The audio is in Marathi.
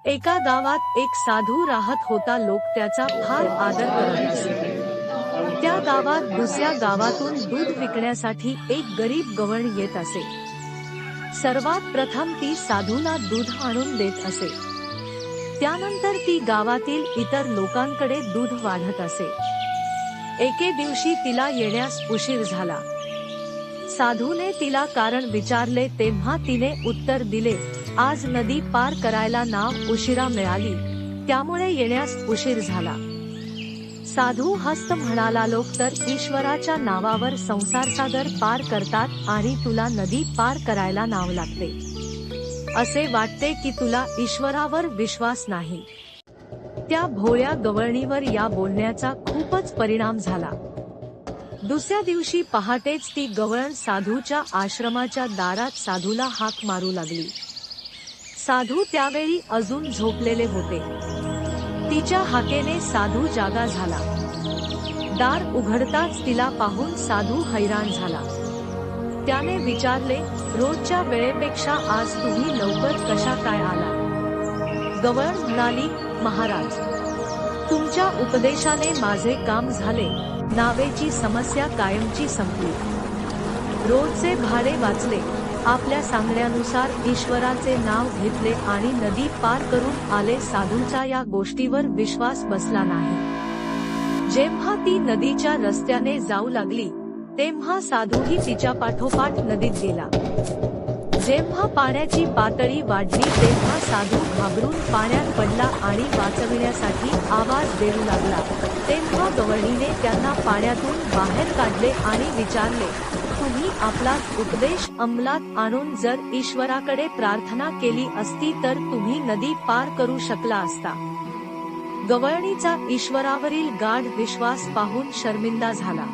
एका गावात एक साधू राहत होता. लोक त्याचा फार आदर करत असे. त्या गावात दुसऱ्या गावातून दूध विकण्यासाठी एक गरीब गवळण येत असे. सर्वात प्रथम ती साधूला दूध आणून देत असे. त्यानंतर ती गावातील इतर लोकांकडे दूध वाढत असे. एके दिवशी तिला येण्यास उशीर झाला. साधूने तिला कारण विचारले तेव्हा तिने उत्तर दिले, आज नदी पार करायला नाव उशिरा मिळाली, त्यामुळे येण्यास उशीर झाला. साधू हस्त म्हणाला, लोक तर ईश्वराच्या नावावर संसारसागर पार करतात आणि तुला नदी पार करायला नाव लागते. असे वाटते की तुला ईश्वरावर विश्वास नाही. त्या भोळ्या गवळणीवर या बोलण्याचा खूपच परिणाम झाला. दुसऱ्या दिवशी पहाटेच ती गवळण साधूच्या आश्रमाच्या दारात साधूला हाक मारू लागली. साधू त्यावेळी अजून झोपलेले होते. तिच्या हाकेने साधू जागा झाला. दार उघडताच तिला पाहून साधू हैराण झाला. त्याने विचारले, रोजच्या वेळेपेक्षा आज तुम्ही लवकर कशा काय आला? गवळण म्हणाली, महाराज, तुमच्या उपदेशाने माझे काम झाले. नावेची समस्या कायमची संपली. रोजचे भाडे वाचले. आपल्या सांगण्यानुसार ईश्वराचे नाव घेतले आणि नदी पार करून आले. साधूचा या गोष्टीवर विश्वास बसला नाही. जेव्हा ती नदीच्या रस्त्याने जाऊ लागली तेव्हा साधूही तिच्या पाठोपाठ नदीत गेला. जेव्हा पाण्याची पातळी वाढली तेव्हा साधू घाबरून पाण्यात पडला आणि वाचविण्यासाठी आवाज देऊ लागला. तेव्हा गवळणीने त्यांना पाण्यातून बाहेर काढले आणि विचारले, तुम्ही आपला उपदेश अंमलात आणून जर ईश्वराकडे प्रार्थना केली असती तर तुम्ही नदी पार करू शकला असता. गवळणीचा ईश्वरावरील गाढ विश्वास पाहून शर्मिंदा झाला.